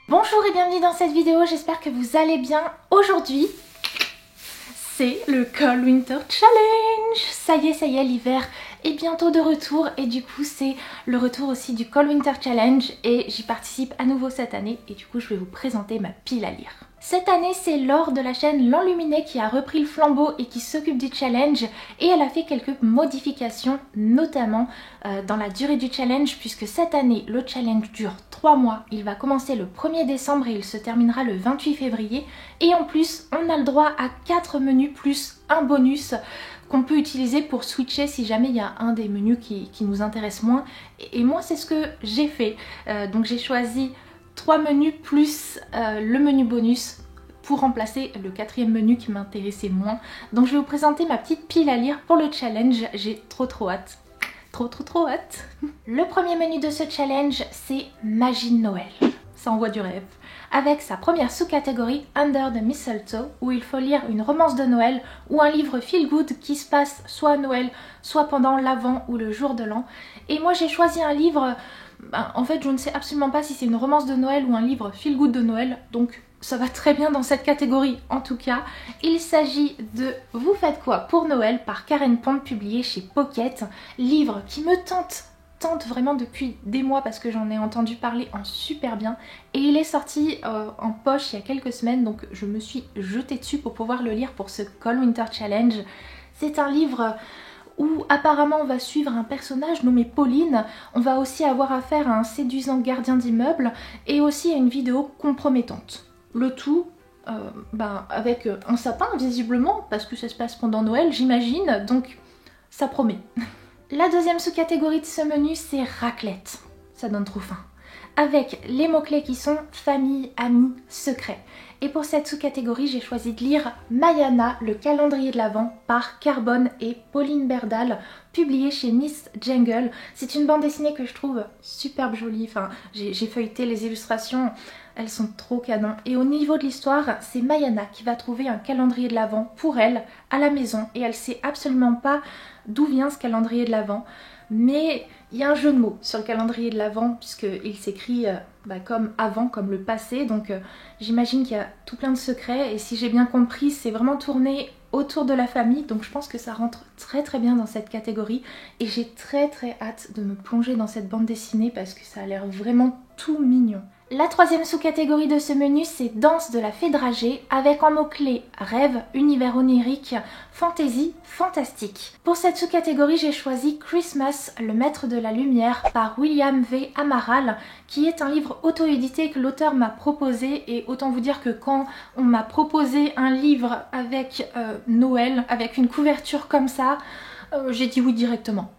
Bonjour et bienvenue dans cette vidéo, j'espère que vous allez bien. Aujourd'hui, c'est le Cold Winter Challenge. Ça y est, l'hiver est bientôt de retour et du coup c'est le retour aussi du Cold Winter Challenge et j'y participe à nouveau cette année et du coup je vais vous présenter ma pile à lire. Cette année, c'est Laure de la chaîne L'Enluminé qui a repris le flambeau et qui s'occupe du challenge et elle a fait quelques modifications, notamment dans la durée du challenge, puisque cette année, le challenge dure 3 mois. Il va commencer le 1er décembre et il se terminera le 28 février. Et en plus, on a le droit à 4 menus plus un bonus qu'on peut utiliser pour switcher si jamais il y a un des menus qui nous intéresse moins. Et moi, c'est ce que j'ai fait. Donc j'ai choisi 3 menus plus le menu bonus pour remplacer le 4e menu qui m'intéressait moins. Donc je vais vous présenter ma petite pile à lire pour le challenge. J'ai trop hâte. Trop hâte. Le premier menu de ce challenge, c'est Magie de Noël. Ça envoie du rêve. Avec sa première sous-catégorie Under the Mistletoe, où il faut lire une romance de Noël ou un livre feel good qui se passe soit à Noël, soit pendant l'Avent ou le jour de l'an. Et moi j'ai choisi un livre, en fait je ne sais absolument pas si c'est une romance de Noël ou un livre feel good de Noël, donc ça va très bien dans cette catégorie en tout cas. Il s'agit de Vous faites quoi pour Noël par Karen Pond, publié chez Pocket, livre qui me tente vraiment depuis des mois parce que j'en ai entendu parler en super bien et il est sorti en poche il y a quelques semaines, donc je me suis jetée dessus pour pouvoir le lire pour ce Cold Winter Challenge. C'est un livre où apparemment on va suivre un personnage nommé Pauline, on va aussi avoir affaire à un séduisant gardien d'immeuble et aussi à une vidéo compromettante. Le tout avec un sapin visiblement parce que ça se passe pendant Noël j'imagine, donc ça promet. La deuxième sous-catégorie de ce menu, c'est raclette. Ça donne trop faim. Avec les mots-clés qui sont famille, amis, secret. Et pour cette sous-catégorie, j'ai choisi de lire Mayana, le calendrier de l'Avent par Carbone et Pauline Berdal, publié chez Miss Jungle. C'est une bande dessinée que je trouve superbe jolie. Enfin, j'ai feuilleté les illustrations, elles sont trop canon. Et au niveau de l'histoire, c'est Mayana qui va trouver un calendrier de l'Avent pour elle à la maison. Et elle sait absolument pas d'où vient ce calendrier de l'Avent. Mais il y a un jeu de mots sur le calendrier de l'Avent puisqu'il s'écrit comme avant, comme le passé. Donc j'imagine qu'il y a tout plein de secrets et si j'ai bien compris, c'est vraiment tourné autour de la famille. Donc je pense que ça rentre très bien dans cette catégorie et j'ai très hâte de me plonger dans cette bande dessinée parce que ça a l'air vraiment tout mignon. La troisième sous-catégorie de ce menu, c'est Danse de la Fée Dragée, avec en mots-clés rêve, univers onirique, fantasy, fantastique. Pour cette sous-catégorie, j'ai choisi Christmas, le maître de la lumière par William V. Amaral, qui est un livre auto-édité que l'auteur m'a proposé. Et autant vous dire que quand on m'a proposé un livre avec Noël, avec une couverture comme ça, j'ai dit oui directement.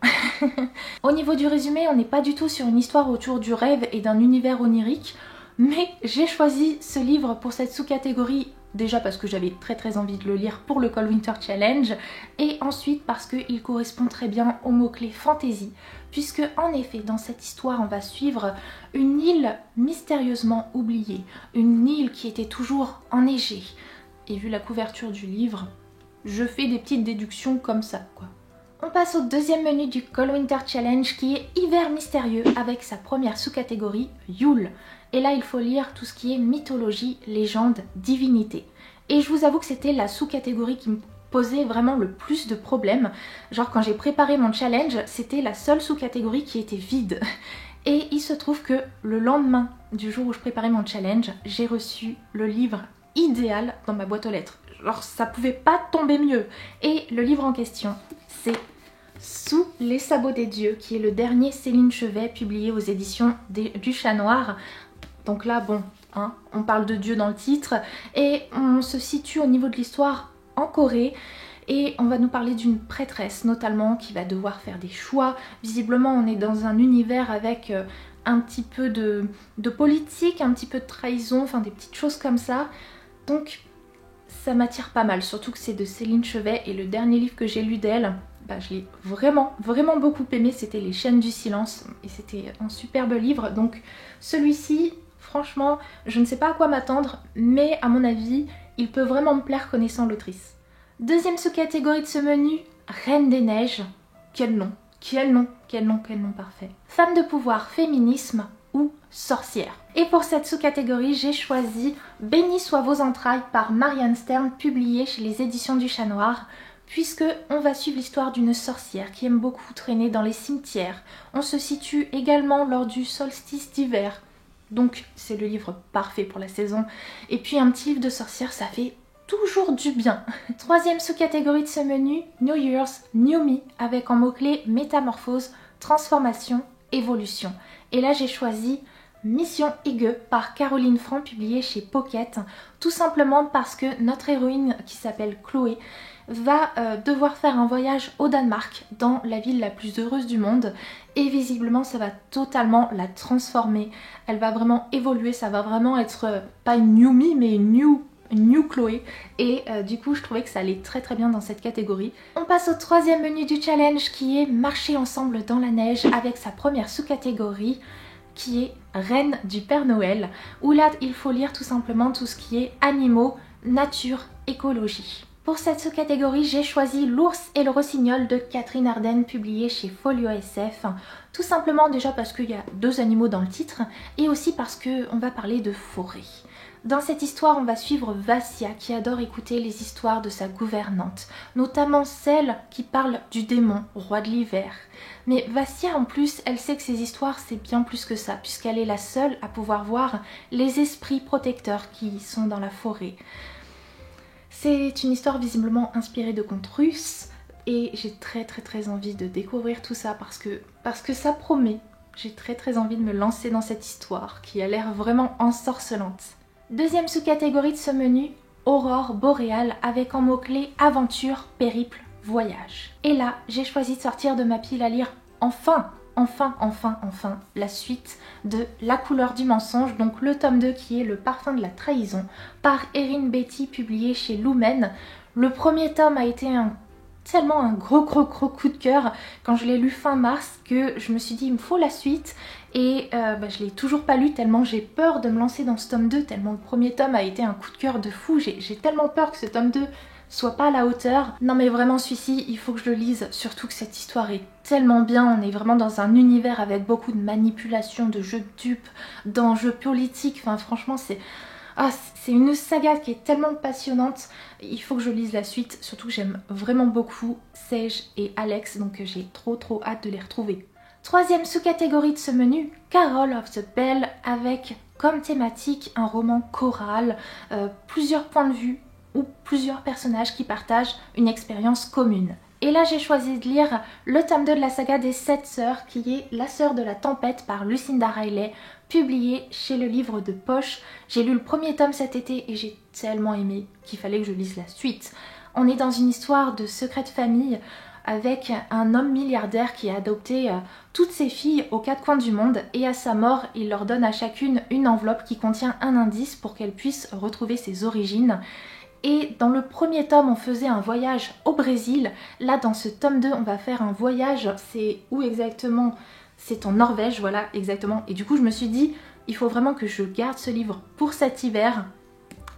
Au niveau du résumé, on n'est pas du tout sur une histoire autour du rêve et d'un univers onirique, mais j'ai choisi ce livre pour cette sous-catégorie, déjà parce que j'avais très envie de le lire pour le Cold Winter Challenge, et ensuite parce qu'il correspond très bien au mot-clé fantasy, puisque en effet, dans cette histoire, on va suivre une île mystérieusement oubliée, une île qui était toujours enneigée. Et vu la couverture du livre, je fais des petites déductions comme ça, quoi. On passe au deuxième menu du Cold Winter Challenge qui est Hiver mystérieux avec sa première sous-catégorie Yule. Et là il faut lire tout ce qui est mythologie, légende, divinité. Et je vous avoue que c'était la sous-catégorie qui me posait vraiment le plus de problèmes. Genre quand j'ai préparé mon challenge, c'était la seule sous-catégorie qui était vide. Et il se trouve que le lendemain du jour où je préparais mon challenge, j'ai reçu le livre idéal dans ma boîte aux lettres. Genre ça pouvait pas tomber mieux. Et le livre en question, c'est Sous les sabots des dieux, qui est le dernier Céline Chevet publié aux éditions du Chat Noir. Donc là, bon, hein, on parle de dieu dans le titre et on se situe au niveau de l'histoire en Corée. Et on va nous parler d'une prêtresse notamment qui va devoir faire des choix. Visiblement, on est dans un univers avec un petit peu de politique, un petit peu de trahison, enfin des petites choses comme ça. Donc ça m'attire pas mal, surtout que c'est de Céline Chevet et le dernier livre que j'ai lu d'elle, je l'ai vraiment beaucoup aimé, c'était Les Chaînes du Silence et c'était un superbe livre. Donc celui-ci, franchement, je ne sais pas à quoi m'attendre, mais à mon avis, il peut vraiment me plaire connaissant l'autrice. Deuxième sous-catégorie de ce menu, Reine des Neiges. Quel nom parfait. Femme de pouvoir, féminisme ou sorcière. Et pour cette sous-catégorie, j'ai choisi Béni soient vos entrailles par Marianne Stern, publié chez les éditions du Chat Noir, puisque on va suivre l'histoire d'une sorcière qui aime beaucoup traîner dans les cimetières. On se situe également lors du solstice d'hiver, donc c'est le livre parfait pour la saison. Et puis un petit livre de sorcière, ça fait toujours du bien. Troisième sous-catégorie de ce menu, New Year's New Me, avec en mots-clés métamorphose, transformation, évolution. Et là j'ai choisi Mission Hygge par Caroline Franc, publié chez Pocket, tout simplement parce que notre héroïne qui s'appelle Chloé va devoir faire un voyage au Danemark, dans la ville la plus heureuse du monde, et visiblement ça va totalement la transformer. Elle va vraiment évoluer, ça va vraiment être pas une New Me mais une New Chloé, et du coup je trouvais que ça allait très très bien dans cette catégorie. On passe au troisième menu du challenge qui est Marcher ensemble dans la neige, avec sa première sous-catégorie qui est Reine du Père Noël, où là il faut lire tout simplement tout ce qui est animaux, nature, écologie. Pour cette sous-catégorie, j'ai choisi L'ours et le rossignol de Catherine Arden, publié chez Folio SF. Tout simplement déjà parce qu'il y a 2 animaux dans le titre, et aussi parce qu'on va parler de forêt. Dans cette histoire, on va suivre Vassia qui adore écouter les histoires de sa gouvernante, notamment celle qui parle du démon, roi de l'hiver. Mais Vassia en plus, elle sait que ces histoires c'est bien plus que ça, puisqu'elle est la seule à pouvoir voir les esprits protecteurs qui sont dans la forêt. C'est une histoire visiblement inspirée de contes russes, et j'ai très envie de découvrir tout ça parce que ça promet. J'ai très envie de me lancer dans cette histoire qui a l'air vraiment ensorcelante. Deuxième sous-catégorie de ce menu, Aurore boréale, avec en mots-clés aventure, périple, voyage. Et là, j'ai choisi de sortir de ma pile à lire enfin la suite de La couleur du mensonge, donc le tome 2 qui est Le parfum de la trahison, par Erin Beatty, publié chez Lumen. Le premier tome a été tellement un gros coup de cœur quand je l'ai lu fin mars que je me suis dit il me faut la suite, et je l'ai toujours pas lu tellement j'ai peur de me lancer dans ce tome 2, tellement le premier tome a été un coup de cœur de fou. J'ai tellement peur que ce tome 2 soit pas à la hauteur. Non mais vraiment celui-ci, il faut que je le lise, surtout que cette histoire est tellement bien. On est vraiment dans un univers avec beaucoup de manipulation, de jeux de dupes, d'enjeux politiques, enfin franchement c'est une saga qui est tellement passionnante. Il faut que je lise la suite, surtout que j'aime vraiment beaucoup Sage et Alex, donc j'ai trop hâte de les retrouver. Troisième sous-catégorie de ce menu, Carol of the Bell, avec comme thématique un roman choral, plusieurs points de vue ou plusieurs personnages qui partagent une expérience commune. Et là j'ai choisi de lire le tome 2 de la saga des 7 sœurs, qui est La sœur de la tempête par Lucinda Riley, publié chez le livre de poche. J'ai lu le premier tome cet été et j'ai tellement aimé qu'il fallait que je lise la suite. On est dans une histoire de secret de famille avec un homme milliardaire qui a adopté toutes ses filles aux 4 coins du monde, et à sa mort, il leur donne à chacune une enveloppe qui contient un indice pour qu'elles puissent retrouver ses origines. Et dans le premier tome, on faisait un voyage au Brésil. Là, dans ce tome 2, on va faire un voyage, c'est où exactement? C'est en Norvège, voilà, exactement. Et du coup, je me suis dit, il faut vraiment que je garde ce livre pour cet hiver.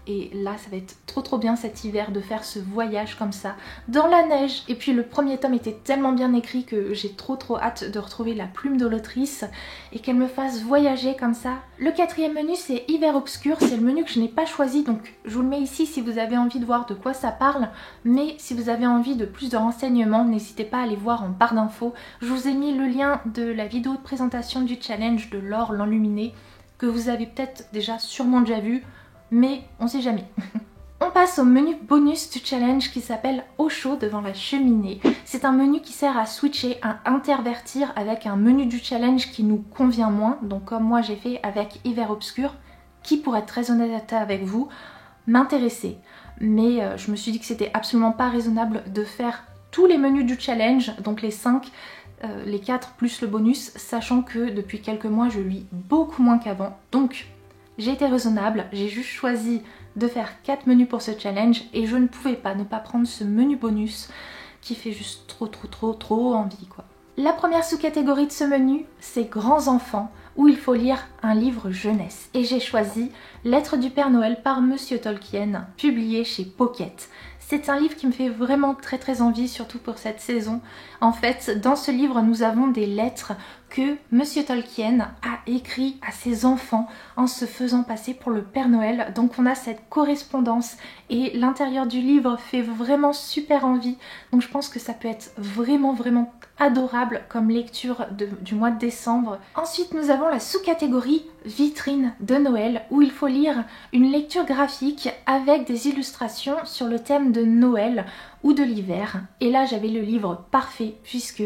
Et là, ça va être trop bien cet hiver de faire ce voyage comme ça, dans la neige. Et puis le premier tome était tellement bien écrit que j'ai trop hâte de retrouver la plume de l'autrice et qu'elle me fasse voyager comme ça. Le quatrième menu, c'est Hiver obscur. C'est le menu que je n'ai pas choisi, donc je vous le mets ici si vous avez envie de voir de quoi ça parle. Mais si vous avez envie de plus de renseignements, n'hésitez pas à aller voir en barre d'infos. Je vous ai mis le lien de la vidéo de présentation du challenge de Laure l'Enluminée, que vous avez peut-être sûrement déjà vu, mais on sait jamais. On passe au menu bonus du challenge qui s'appelle Au chaud devant la cheminée. C'est un menu qui sert à switcher, à intervertir avec un menu du challenge qui nous convient moins, donc comme moi j'ai fait avec Hiver obscur, qui, pour être très honnête avec vous, m'intéressait. Mais je me suis dit que c'était absolument pas raisonnable de faire tous les menus du challenge, donc les 5, les 4 plus le bonus, sachant que depuis quelques mois je lis beaucoup moins qu'avant. Donc j'ai été raisonnable, j'ai juste choisi de faire 4 menus pour ce challenge et je ne pouvais pas ne pas prendre ce menu bonus qui fait juste trop envie quoi. La première sous-catégorie de ce menu, c'est Grands enfants, où il faut lire un livre jeunesse. Et j'ai choisi Lettres du Père Noël par Monsieur Tolkien, publié chez Pocket. C'est un livre qui me fait vraiment très envie, surtout pour cette saison. En fait, dans ce livre, nous avons des lettres que Monsieur Tolkien a écrit à ses enfants en se faisant passer pour le Père Noël. Donc on a cette correspondance et l'intérieur du livre fait vraiment super envie. Donc je pense que ça peut être vraiment adorable comme lecture du mois de décembre. Ensuite nous avons la sous-catégorie vitrine de Noël où il faut lire une lecture graphique avec des illustrations sur le thème de Noël ou de l'hiver. Et là j'avais le livre parfait puisque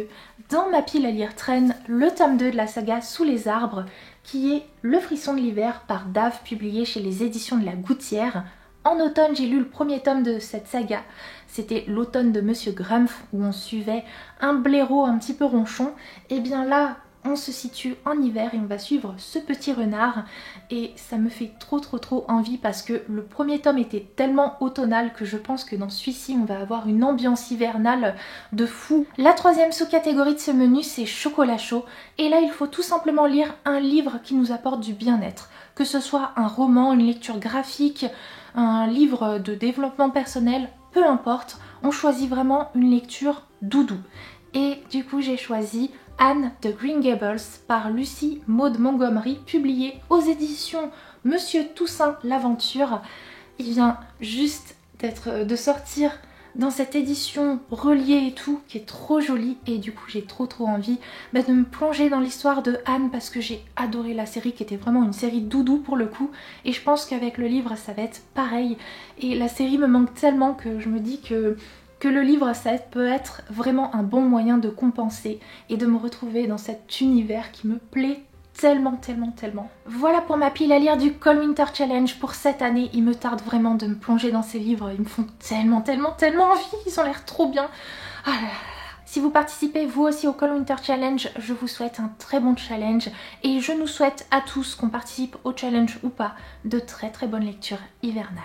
dans ma pile à lire traîne le tome 2 de la saga Sous les arbres qui est Le frisson de l'hiver par Dave, publié chez les éditions de la Gouttière. En automne, j'ai lu le premier tome de cette saga. C'était l'automne de Monsieur Grumpf où on suivait un blaireau un petit peu ronchon. Et bien là, on se situe en hiver et on va suivre ce petit renard. Et ça me fait trop envie parce que le premier tome était tellement automnal que je pense que dans celui-ci, on va avoir une ambiance hivernale de fou. La troisième sous-catégorie de ce menu, c'est chocolat chaud. Et là, il faut tout simplement lire un livre qui nous apporte du bien-être. Que ce soit un roman, une lecture graphique, un livre de développement personnel, peu importe, on choisit vraiment une lecture doudou. Et du coup j'ai choisi Anne de Green Gables par Lucy Maud Montgomery, publié aux éditions Monsieur Toussaint l'Aventure. Il vient juste de sortir dans cette édition reliée et tout, qui est trop jolie, et du coup j'ai trop envie de me plonger dans l'histoire de Anne parce que j'ai adoré la série qui était vraiment une série doudou pour le coup, et je pense qu'avec le livre ça va être pareil, et la série me manque tellement que je me dis que le livre ça peut être vraiment un bon moyen de compenser et de me retrouver dans cet univers qui me plaît tellement. Voilà pour ma pile à lire du Cold Winter Challenge pour cette année. Il me tarde vraiment de me plonger dans ces livres, ils me font tellement envie, ils ont l'air trop bien. Ah là là. Si vous participez vous aussi au Cold Winter Challenge, je vous souhaite un très bon challenge et je nous souhaite à tous, qu'on participe au challenge ou pas, de très bonnes lectures hivernales.